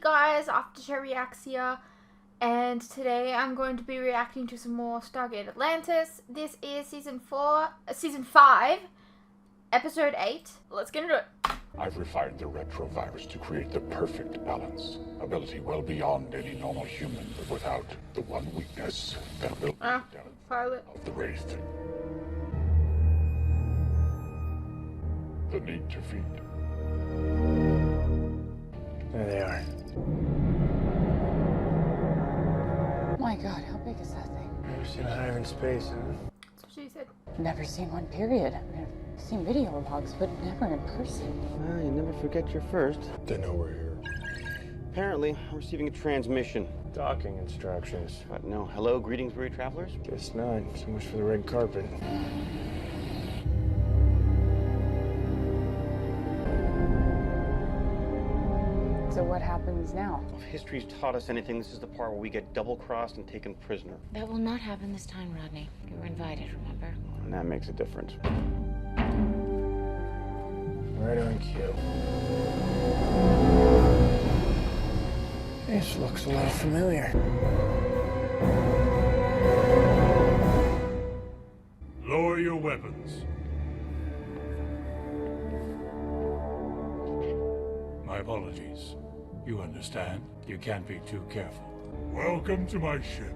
guys, Aftershow Reacts here, and today I'm going to be reacting to some more Stargate Atlantis. This is season 5, episode 8. Let's get into it. I've refined the retrovirus to create the perfect balance. Ability well beyond any normal human, but without the one weakness that will be down pilot of the Wraith. The need to feed. There they are. My God, how big is that thing? Never seen a hive in space, huh? That's what she said. Never seen one, period. I've seen video logs, but never in person. Well, you never forget your first. They know we're here. Apparently, I'm receiving a transmission. Docking instructions. But no, hello, greetings, weary travelers. Guess not. So much for the red carpet. So what happens now? If history's taught us anything, this is the part where we get double-crossed and taken prisoner. That will not happen this time, Rodney. You were invited, remember? And that makes a difference. Right on cue. This looks a little familiar. Lower your weapons. My apologies. You understand? You can't be too careful. Welcome to my ship.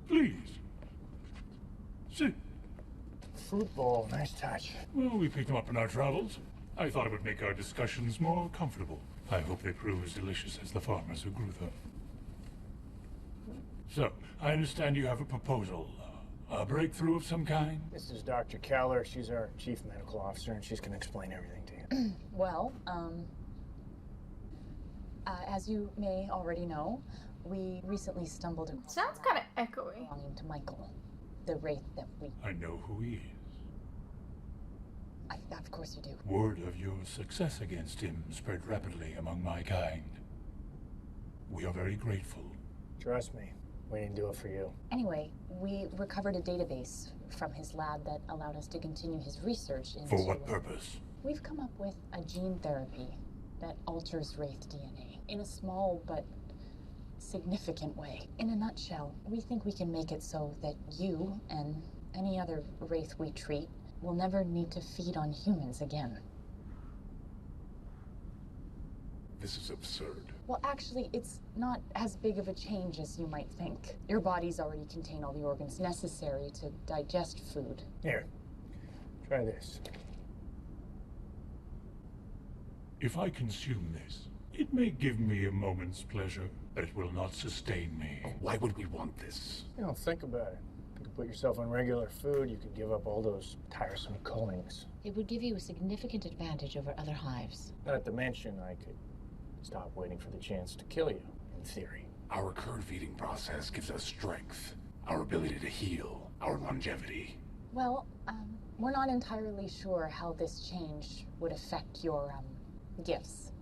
Please. Sit. Fruit bowl, nice touch. Well, we picked them up in our travels. I thought it would make our discussions more comfortable. I hope they prove as delicious as the farmers who grew them. So, I understand you have a proposal. A breakthrough of some kind? This is Dr. Keller. She's our chief medical officer, and she's gonna explain everything to you. Well, as you may already know, we recently stumbled across Sounds kind of echoey. belonging to Michael, the Wraith that we... I know who he is. Of course you do. Word of your success against him spread rapidly among my kind. We are very grateful. Trust me, we didn't do it for you. Anyway, we recovered a database from his lab that allowed us to continue his research into... For what purpose? We've come up with a gene therapy that alters Wraith DNA in a small but significant way. In a nutshell, we think we can make it so that you and any other Wraith we treat will never need to feed on humans again. This is absurd. Well, actually, it's not as big of a change as you might think. Your bodies already contain all the organs necessary to digest food. Here, try this. If I consume this, it may give me a moment's pleasure, but it will not sustain me. Why would we want this? You know, think about it. You could put yourself on regular food, you could give up all those tiresome coins. It would give you a significant advantage over other hives. Not to mention, I could stop waiting for the chance to kill you, in theory. Our curd feeding process gives us strength, our ability to heal, our longevity. Well, we're not entirely sure how this change would affect your, gifts.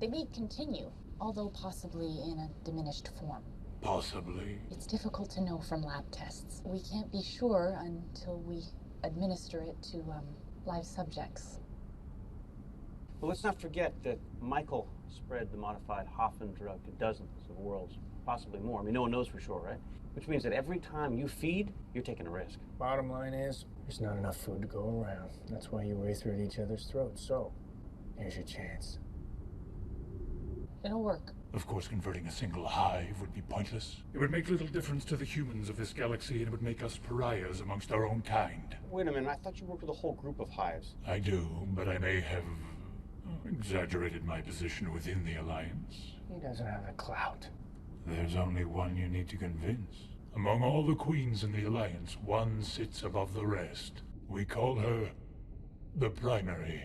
They may continue, although possibly in a diminished form. Possibly. It's difficult to know from lab tests. We can't be sure until we administer it to, live subjects. Well, let's not forget that Michael spread the modified Hoffman drug to dozens of worlds, possibly more. I mean, no one knows for sure, right? Which means that every time you feed, you're taking a risk. Bottom line is, there's not enough food to go around. That's why you Wraith are at each other's throats. So, here's your chance. It'll work. Of course, converting a single hive would be pointless. It would make little difference to the humans of this galaxy, and it would make us pariahs amongst our own kind. Wait a minute, I thought you worked with a whole group of hives. I do, but I may have exaggerated my position within the Alliance. He doesn't have the clout. There's only one you need to convince. Among all the queens in the Alliance, one sits above the rest. We call her the Primary.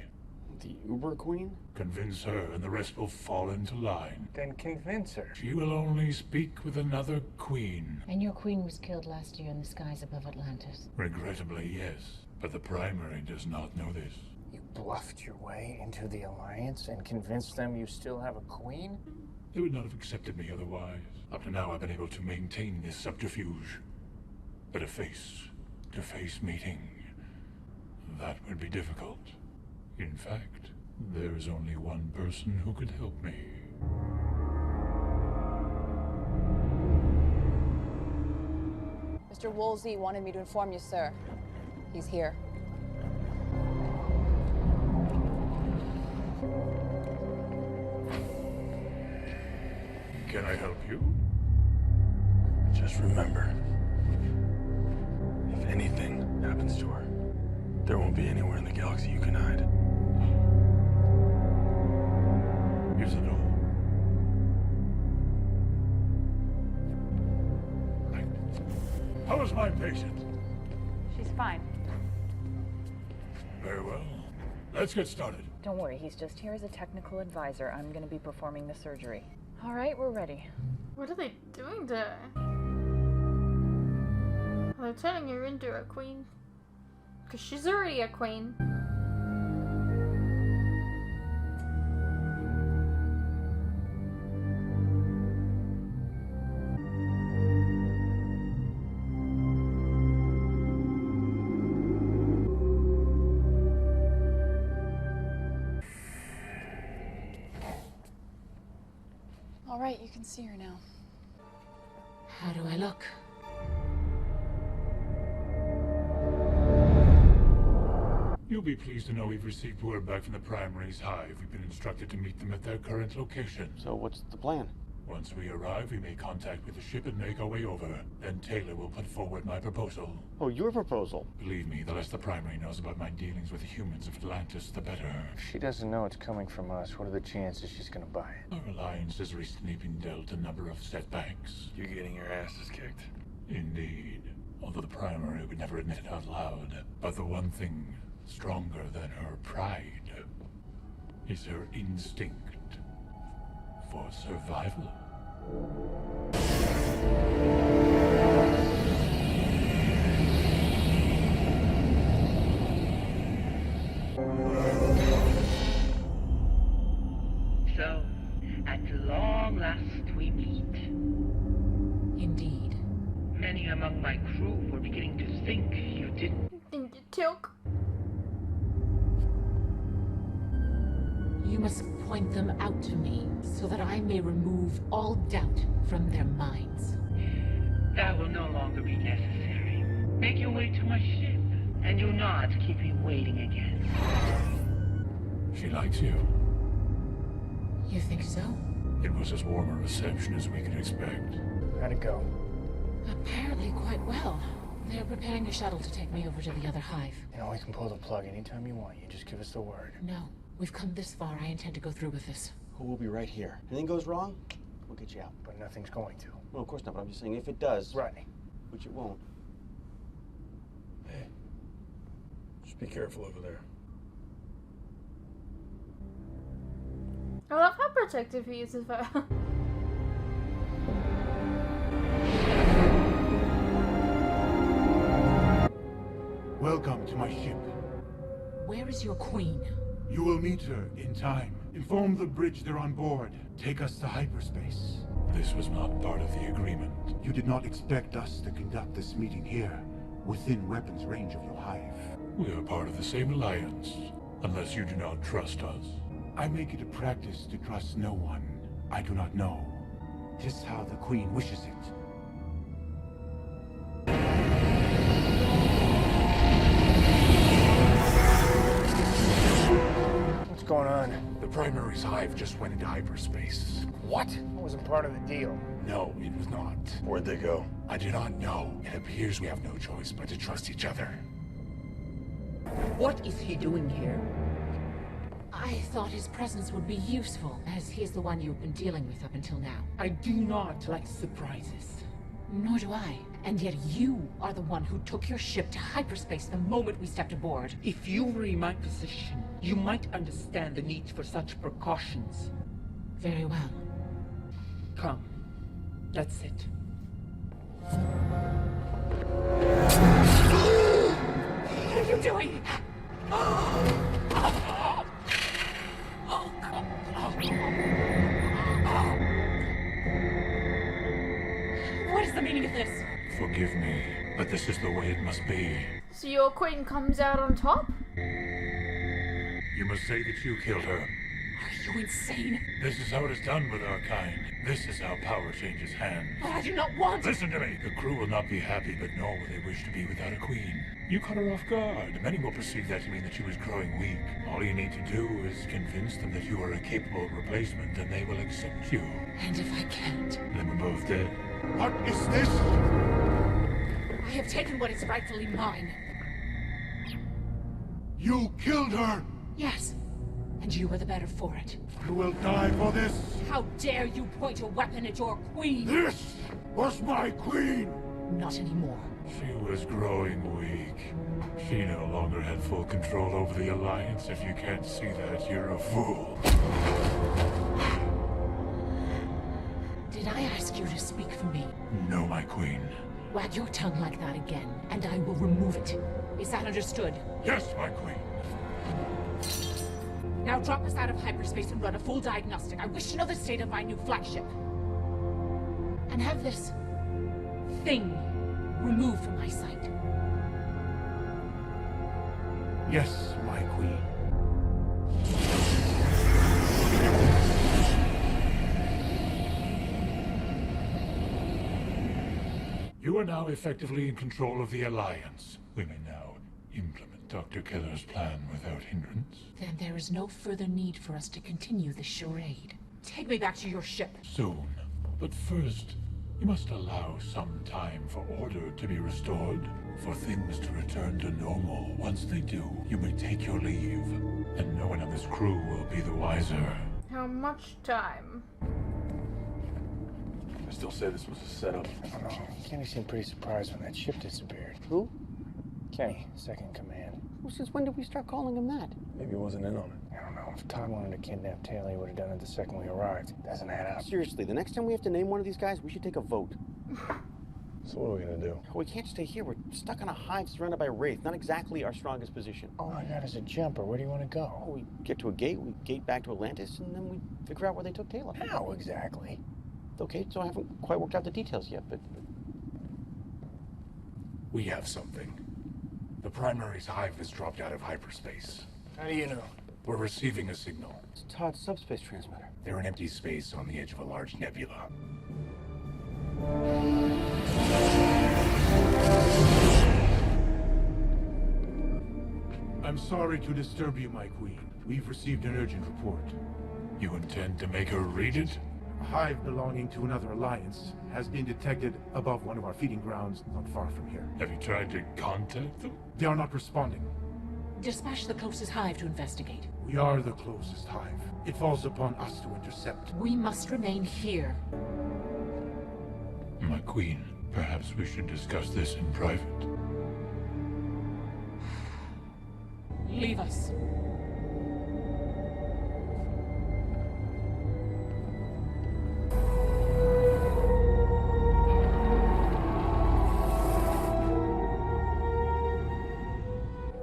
The Uber Queen? Convince her and the rest will fall into line. Then convince her. She will only speak with another queen. And your queen was killed last year in the skies above Atlantis. Regrettably, yes. But the Primary does not know this. You bluffed your way into the Alliance and convinced them you still have a queen? They would not have accepted me otherwise. Up to now, I've been able to maintain this subterfuge. But a face-to-face meeting, that would be difficult. In fact, There is only one person who could help me. Mr. Woolsey wanted me to inform you, sir. He's here. Can I help you? Just remember, if anything happens to her, there won't be anywhere in the galaxy you can hide. Here's the door. Right. How is my patient? She's fine. Very well. Let's get started. Don't worry, he's just here as a technical advisor. I'm gonna be performing the surgery. All right, we're ready. What are they doing to her? They're turning her into a queen. Because she's already a queen. All right, you can see her now. How do I look? You'll be pleased to know we've received word back from the Primary's hive. We've been instructed to meet them at their current location. So what's the plan? Once we arrive, we make contact with the ship and make our way over. Then Teyla will put forward my proposal. Oh, your proposal? Believe me, the less the Primary knows about my dealings with the humans of Atlantis, the better. If she doesn't know it's coming from us, what are the chances she's gonna buy it? Our alliance has recently been dealt a number of setbacks. You're getting your asses kicked. Indeed. Although the Primary would never admit it out loud. But the one thing stronger than her pride is her instinct for survival. So, at long last we meet. Indeed. Many among my crew were beginning to think you didn't. And you took. You must point them out to me so that I may remove all doubt from their minds. That will no longer be necessary. Make your way to my ship, and do not keep me waiting again. She likes you. You think so? It was as warm a reception as we could expect. How'd it go? Apparently quite well. They're preparing a shuttle to take me over to the other hive. You know, we can pull the plug anytime you want. You just give us the word. No, we've come this far. I intend to go through with this. Well, we'll be right here. Anything goes wrong, we'll get you out. But nothing's going to. Well, of course not, but I'm just saying if it does, Rodney. which it won't. Hey, just be careful over there. I love how protective he is of her. Welcome to my ship. Where is your queen? You will meet her in time. Inform the bridge they're on board. Take us to hyperspace. This was not part of the agreement. You did not expect us to conduct this meeting here, within weapons range of your hive. We are part of the same alliance, unless you do not trust us. I make it a practice to trust no one I do not know. 'Tis how the Queen wishes it. What's going on? The Primary's hive just went into hyperspace. What? That wasn't part of the deal. No, it was not. Where'd they go? I do not know. It appears we have no choice but to trust each other. What is he doing here? I thought his presence would be useful, as he is the one you've been dealing with up until now. I do not like surprises. Nor do I. And yet you are the one who took your ship to hyperspace the moment we stepped aboard. If you were in my position, you might understand the need for such precautions. Very well. Come. Let's sit. What are you doing? What is the meaning of this? Forgive me, but this is the way it must be. So your queen comes out on top? You must say that you killed her. Are you insane? This is how it is done with our kind. This is how power changes hands. But I do not want... Listen to me. The crew will not be happy, but nor will they wish to be without a queen. You caught her off guard. Many will perceive that to mean that she was growing weak. All you need to do is convince them that you are a capable replacement, and they will accept you. And if I can't? Then we're both dead. What is this? I have taken what is rightfully mine. You killed her! Yes. And you were the better for it. You will die for this! How dare you point a weapon at your queen! This was my queen! Not anymore. She was growing weak. She no longer had full control over the Alliance. If you can't see that, you're a fool. Did I ask you to speak for me? No, my queen. Wag your tongue like that again, and I will remove it. Is that understood? Yes, my queen. Now drop us out of hyperspace and run a full diagnostic. I wish to know the state of my new flagship. And have this thing removed from my sight. Yes, my queen. You are now effectively in control of the Alliance. We may now implement Dr. Keller's plan without hindrance. Then there is no further need for us to continue this charade. Take me back to your ship. Soon. But first, you must allow some time for order to be restored, for things to return to normal. Once they do, you may take your leave, and no one on this crew will be the wiser. How much time? I still say this was a setup. I don't know. Kenny seemed pretty surprised when that ship disappeared. Who? Kenny, second command. Well, since when did we start calling him that? Maybe he wasn't in on it. I don't know. If Todd wanted to kidnap Teyla, he would have done it the second we arrived. Doesn't add up. Seriously, the next time we have to name one of these guys, we should take a vote. So what are we gonna do? We can't stay here. We're stuck on a hive surrounded by Wraith. Not exactly our strongest position. All I got is a jumper. Where do you want to go? Oh, we get to a gate, we gate back to Atlantis, and then we figure out where they took Teyla. How exactly? Okay, so I haven't quite worked out the details yet, but... We have something. The Primary's hive has dropped out of hyperspace. How do you know? We're receiving a signal. It's Todd's subspace transmitter. They're in empty space on the edge of a large nebula. I'm sorry to disturb you, my queen. We've received an urgent report. You intend to make her read it? A hive belonging to another alliance has been detected above one of our feeding grounds not far from here. Have you tried to contact them? They are not responding. Dispatch the closest hive to investigate. We are the closest hive. It falls upon us to intercept. We must remain here. My queen, perhaps we should discuss this in private. Leave us.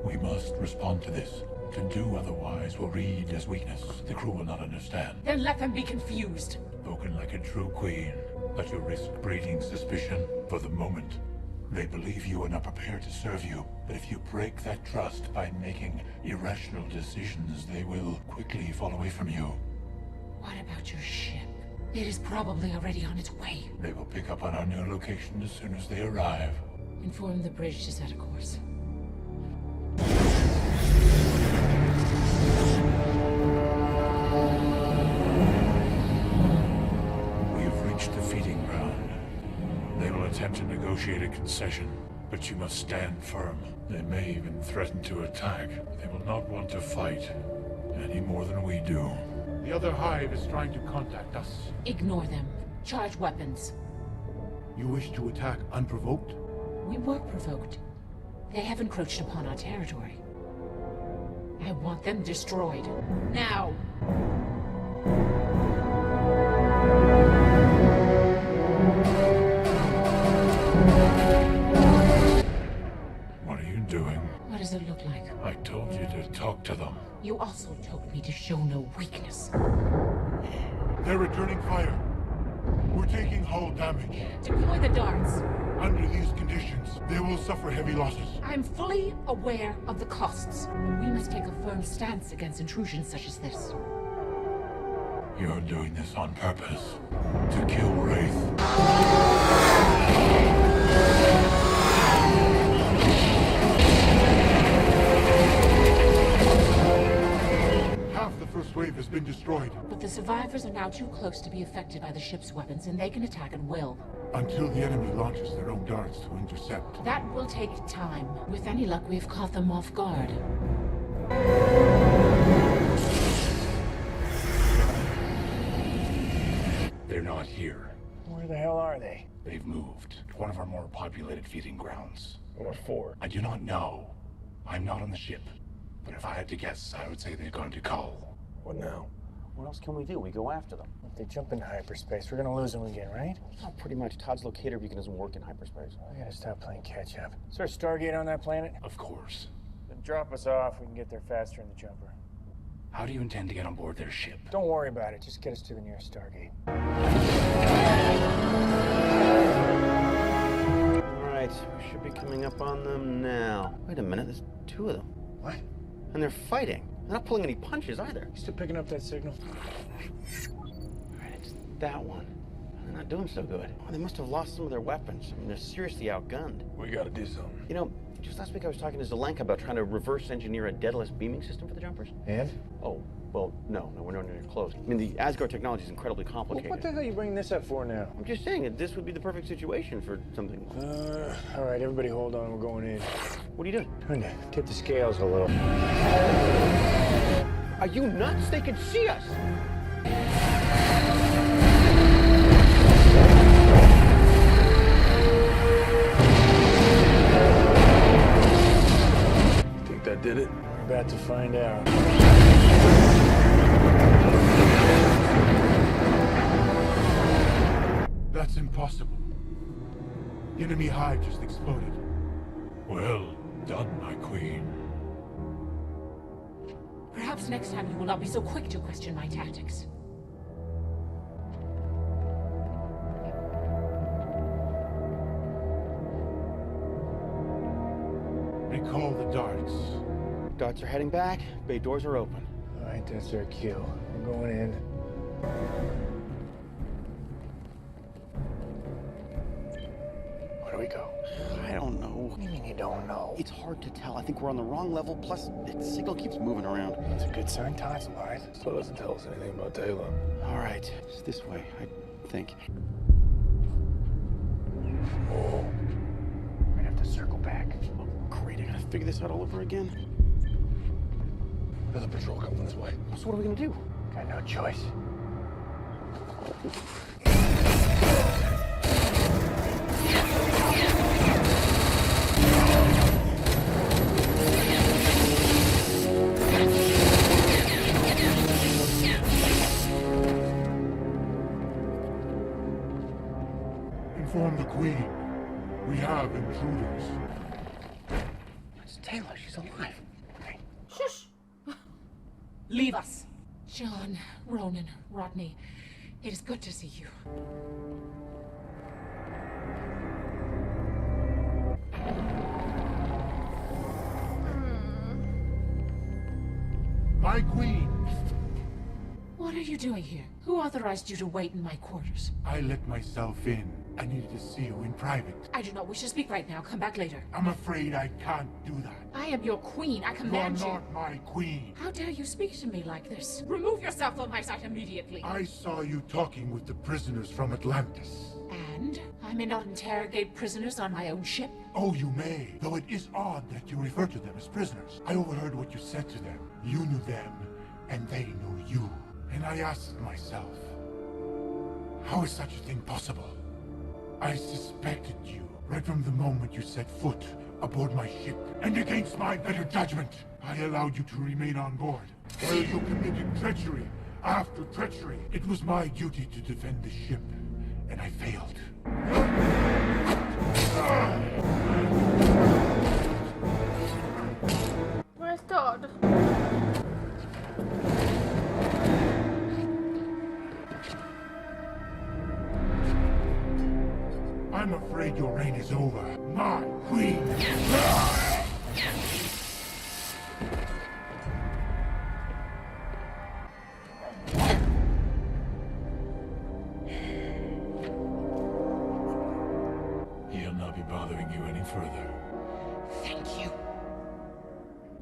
We must respond to this. To do otherwise will read as weakness. The crew will not understand. Then let them be confused. Spoken like a true queen, but you risk breeding suspicion. For the moment, they believe you are not prepared to serve you. But if you break that trust by making irrational decisions, they will quickly fall away from you. What about your ship? It is probably already on its way. They will pick up on our new location as soon as they arrive. Inform the bridge to set a course. We have reached the feeding ground. They will attempt to negotiate a concession, but you must stand firm. They may even threaten to attack. They will not want to fight any more than we do. The other hive is trying to contact us. Ignore them. Charge weapons. You wish to attack unprovoked? We were provoked. They have encroached upon our territory. I want them destroyed. Now! What are you doing? What does it look like? I told you to talk to them. You also told me to show no weakness. They're returning fire. We're taking hull damage. Deploy the darts. Under these conditions, they will suffer heavy losses. I'm fully aware of the costs, but we must take a firm stance against intrusions such as this. You're doing this on purpose. To kill Wraith. Half the first wave has been destroyed. But the survivors are now too close to be affected by the ship's weapons, and they can attack at will. Until the enemy launches their own darts to intercept. That will take time. With any luck, we've caught them off guard. They're not here. Where the hell are they? They've moved to one of our more populated feeding grounds. What for? I do not know. I'm not on the ship. But if I had to guess, I would say they've gone to Kull. What now? What else can we do? We go after them. If they jump into hyperspace, we're gonna lose them again, right? Oh, pretty much. Todd's locator beacon doesn't work in hyperspace. I gotta stop playing catch up. Is there a Stargate on that planet? Of course. Then drop us off. We can get there faster in the jumper. How do you intend to get on board their ship? Don't worry about it. Just get us to the nearest Stargate. Alright, we should be coming up on them now. Wait a minute, there's two of them. What? And they're fighting. They're not pulling any punches either. You still picking up that signal? Alright, it's that one. They're not doing so good. Oh, they must have lost some of their weapons. I mean, they're seriously outgunned. We gotta do something. You know, just last week I was talking to Zelenka about trying to reverse engineer a deadless beaming system for the jumpers. And? Oh, well, no, we're nowhere near close. I mean, the Asgard technology is incredibly complicated. Well, what the hell are you bringing this up for now? I'm just saying that this would be the perfect situation for something. All right, everybody hold on. We're going in. What are you doing? Trying to tip the scales a little. Are you nuts? They could see us! Think that did it? We're about to find out. That's impossible. The enemy hive just exploded. Well done, my queen. Perhaps next time you will not be so quick to question my tactics. Recall the darts. Darts are heading back. Bay doors are open. All right, that's our cue. We're going in. Where do we go? I don't know. What do you mean you don't know? It's hard to tell. I think we're on the wrong level, plus the signal keeps moving around. That's a good sign. Todd's alive. Still doesn't tell us anything about Teyla. All right, it's this way, I think. Oh. We're gonna have to circle back. Oh, great, I gotta figure this out all over again. There's a patrol coming this way. So what are we gonna do? Got no choice. Inform the queen. We have intruders. It's Teyla, she's alive. Hey. Shush. Leave us. John, Ronan, Rodney, it is good to see you. My queen. What are you doing here? Who authorized you to wait in my quarters? I let myself in. I needed to see you in private. I do not wish to speak right now. Come back later. I'm afraid I can't do that. I am your queen. I command you. You're not my queen. How dare you speak to me like this? Remove yourself from my sight immediately. I saw you talking with the prisoners from Atlantis. And? I may not interrogate prisoners on my own ship. Oh, you may. Though it is odd that you refer to them as prisoners. I overheard what you said to them. You knew them, and they knew you. And I asked myself, how is such a thing possible? I suspected you right from the moment you set foot aboard my ship. And against my better judgment, I allowed you to remain on board. While you committed treachery after treachery. It was my duty to defend the ship, and I failed. Where's Todd? I'm afraid your reign is over. My queen! He'll not be bothering you any further. Thank you.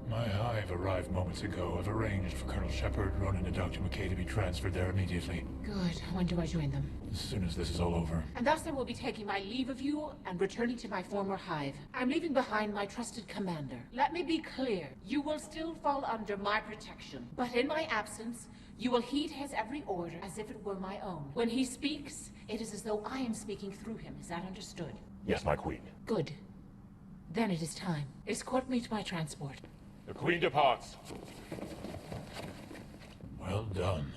My hive arrived moments ago. I've arranged for Colonel Sheppard, Ronan, and Dr. McKay to be transferred there immediately. Good. When do I join them? As soon as this is all over. And thus I will be taking my leave of you and returning to my former hive. I'm leaving behind my trusted commander. Let me be clear. You will still fall under my protection. But in my absence, you will heed his every order as if it were my own. When he speaks, it is as though I am speaking through him. Is that understood? Yes, my queen. Good. Then it is time. Escort me to my transport. The queen departs. Well done.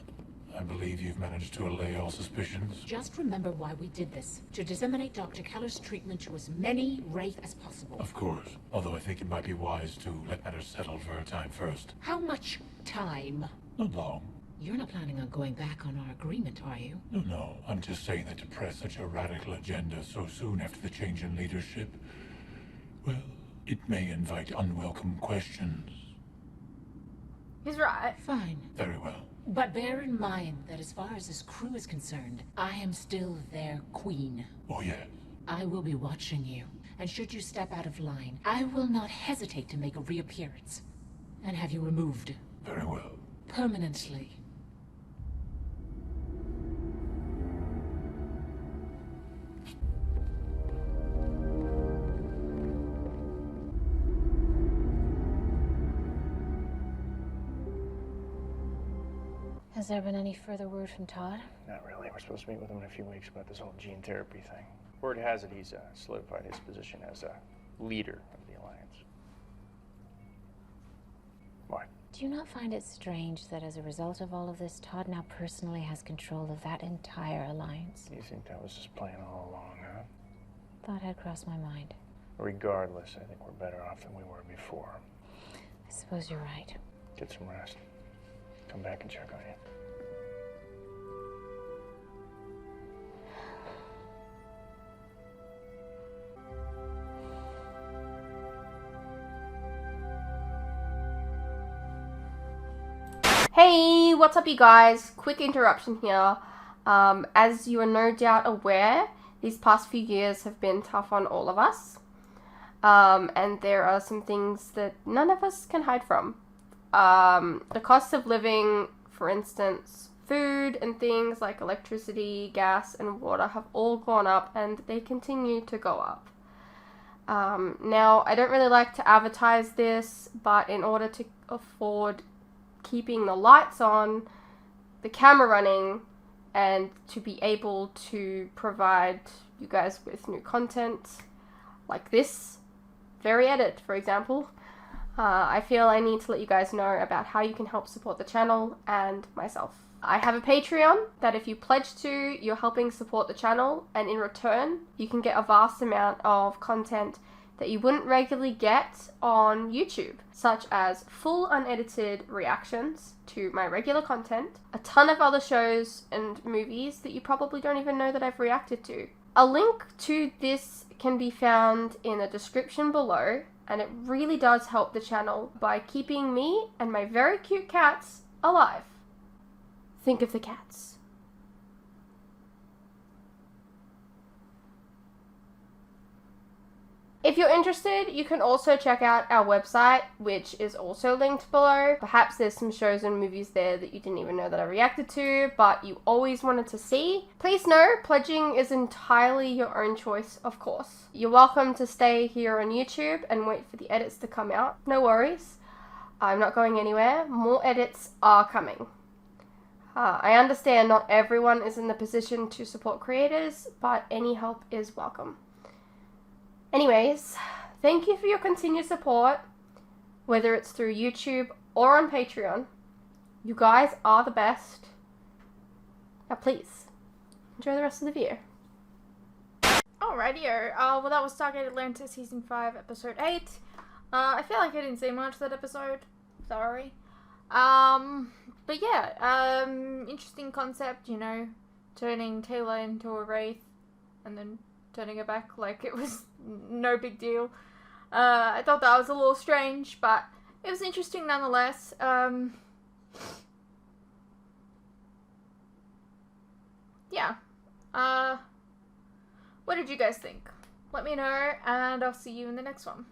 I believe you've managed to allay all suspicions. Just remember why we did this. To disseminate Dr. Keller's treatment to as many Wraith as possible. Of course. Although I think it might be wise to let matters settle for a time first. How much time? Not long. You're not planning on going back on our agreement, are you? No. I'm just saying that to press such a radical agenda so soon after the change in leadership, well, it may invite unwelcome questions. He's right. Fine. Very well. But bear in mind that as far as this crew is concerned, I am still their queen. Oh, yes. I will be watching you, and should you step out of line, I will not hesitate to make a reappearance and have you removed. Very well. Permanently. Has there been any further word from Todd? Not really. We're supposed to meet with him in a few weeks about this whole gene therapy thing. Word has it he's solidified his position as a leader of the Alliance. Why? Do you not find it strange that as a result of all of this, Todd now personally has control of that entire Alliance? You think that was his plan all along, huh? Thought had crossed my mind. Regardless, I think we're better off than we were before. I suppose you're right. Get some rest. Come back and check on you. Hey, what's up you guys? Quick interruption here. As you are no doubt aware, these past few years have been tough on all of us. And there are some things that none of us can hide from. The cost of living, for instance, food and things like electricity, gas, and water have all gone up, and they continue to go up. Now, I don't really like to advertise this, but in order to afford keeping the lights on, the camera running, and to be able to provide you guys with new content like this very edit, for example, I feel I need to let you guys know about how you can help support the channel and myself. I have a Patreon that if you pledge to, you're helping support the channel, and in return, you can get a vast amount of content that you wouldn't regularly get on YouTube, such as full unedited reactions to my regular content, a ton of other shows and movies that you probably don't even know that I've reacted to. A link to this can be found in the description below, and it really does help the channel by keeping me and my very cute cats alive. Think of the cats. If you're interested, you can also check out our website, which is also linked below. Perhaps there's some shows and movies there that you didn't even know that I reacted to, but you always wanted to see. Please know, pledging is entirely your own choice, of course. You're welcome to stay here on YouTube and wait for the edits to come out. No worries. I'm not going anywhere. More edits are coming. I understand not everyone is in the position to support creators, but any help is welcome. Anyways, thank you for your continued support, whether it's through YouTube or on Patreon. You guys are the best. Now please, enjoy the rest of the video. Alrighty-o, well that was Stargate Atlantis Season 5, Episode 8. I feel like I didn't say much that episode, sorry. But yeah, interesting concept, you know, turning Teyla into a Wraith, and then turning her back like it was no big deal. I thought that was a little strange, but it was interesting nonetheless. Yeah. What did you guys think? Let me know, and I'll see you in the next one.